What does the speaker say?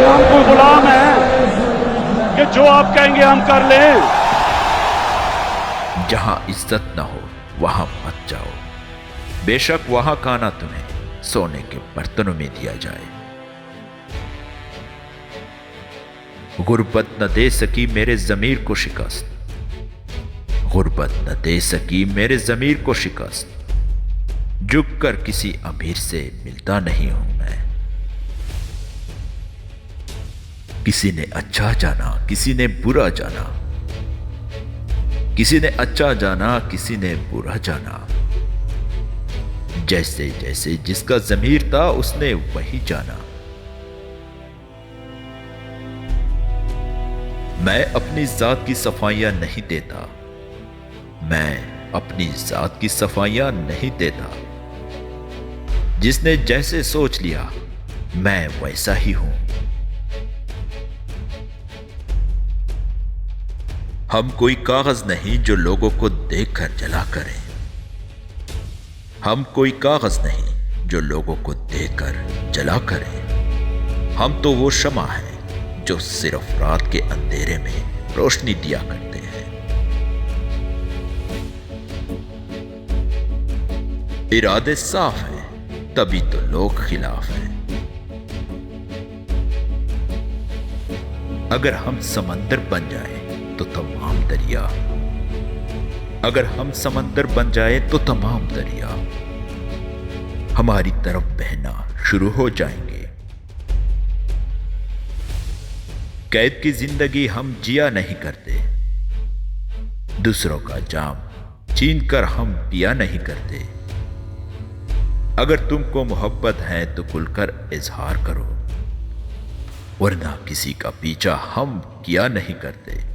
हम कोई गुलाम है कि जो आप कहेंगे हम कर लें। जहां इज्जत ना हो वहां मत जाओ, बेशक वहां खाना तुम्हें सोने के बर्तनों में दिया जाए। गुर्बत न दे सकी मेरे जमीर को शिकस्त, गुर्बत न दे सकी मेरे जमीर को शिकस्त, झुक कर किसी अमीर से मिलता नहीं हूं मैं। किसी ने अच्छा जाना किसी ने बुरा जाना, किसी ने अच्छा जाना किसी ने बुरा जाना, जैसे जैसे जिसका जमीर था उसने वही जाना। मैं अपनी जात की सफाइयां नहीं देता, मैं अपनी जात की सफाइयां नहीं देता। जिसने जैसे सोच लिया मैं वैसा ही हूं। हम कोई कागज नहीं जो लोगों को देखकर जला करें, हम कोई कागज नहीं जो लोगों को देखकर जला करें। हम तो वो शमा है जो सिर्फ रात के अंधेरे में रोशनी दिया करते हैं। इरादे साफ हैं तभी तो लोग खिलाफ हैं। अगर हम समंदर बन जाए तो तमाम दरिया, अगर हम समंदर बन जाए तो तमाम दरिया हमारी तरफ बहना शुरू हो जाएंगे। कैद की जिंदगी हम जिया नहीं करते, दूसरों का जाम छीन कर हम पिया नहीं करते। अगर तुमको मोहब्बत है तो खुलकर इजहार करो, वरना किसी का पीछा हम किया नहीं करते।